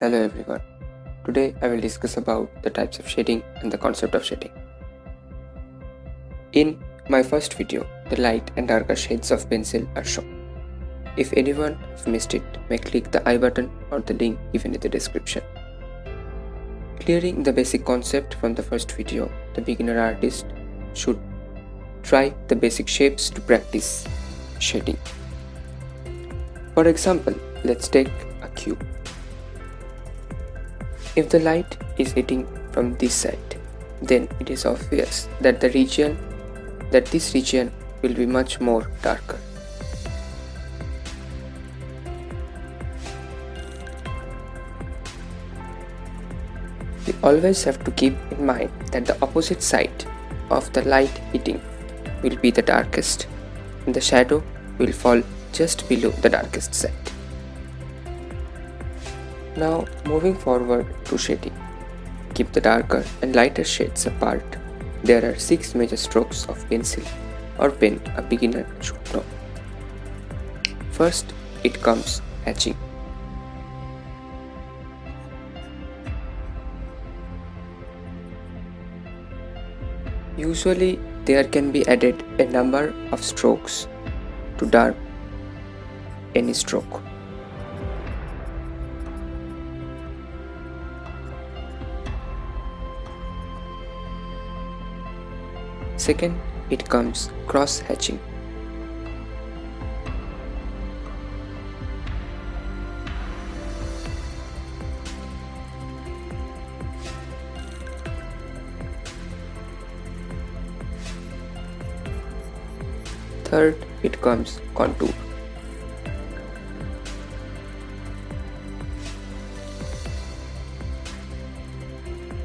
Hello everyone. Today I will discuss about the types of shading and the concept of shading. In my first video, the light and darker shades of pencil are shown. If anyone has missed it, may click the I button or the link given in the description. Clearing the basic concept from the first video, the beginner artist should try the basic shapes to practice shading. For example, let's take a cube. If the light is hitting from this side, then it is obvious that this region will be much more darker. We always have to keep in mind that the opposite side of the light hitting will be the darkest, and the shadow will fall just below the darkest side. Now moving forward to shading. Keep the darker and lighter shades apart. There are 6 major strokes of pencil or pen a beginner should know. First, it comes hatching. Usually there can be added a number of strokes to dark any stroke. Second, it comes cross hatching. Third, it comes contour.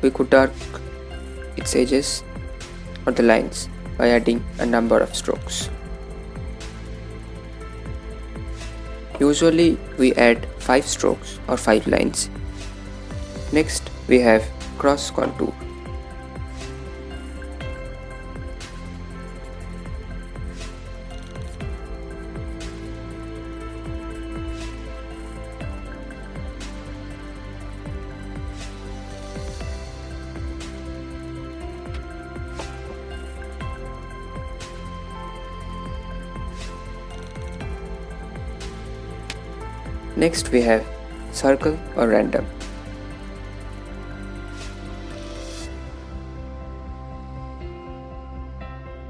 We could dark its edges or the lines by adding a number of strokes. Usually we add 5 strokes or 5 lines. Next we have cross contour. Next we have circle or random.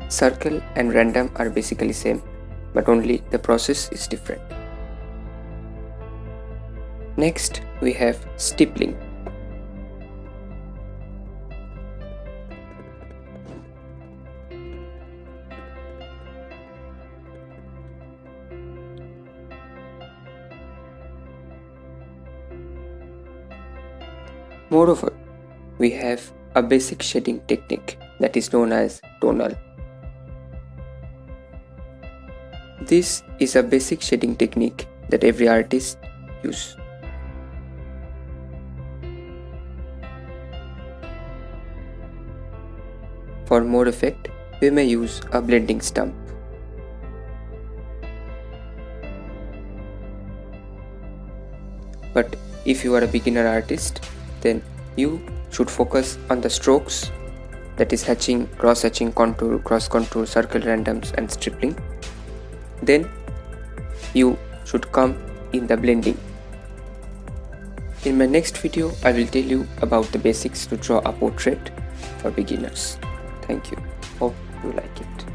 Circle and random are basically same, but only the process is different. Next we have stippling. Moreover, we have a basic shading technique that is known as tonal. This is a basic shading technique that every artist uses. For more effect, we may use a blending stump. But if you are a beginner artist, then you should focus on the strokes, that is hatching, cross hatching, contour, cross contour, circle, randoms and stippling. Then you should come in the blending. In my next video, I will tell you about the basics to draw a portrait for beginners. Thank you. Hope you like it.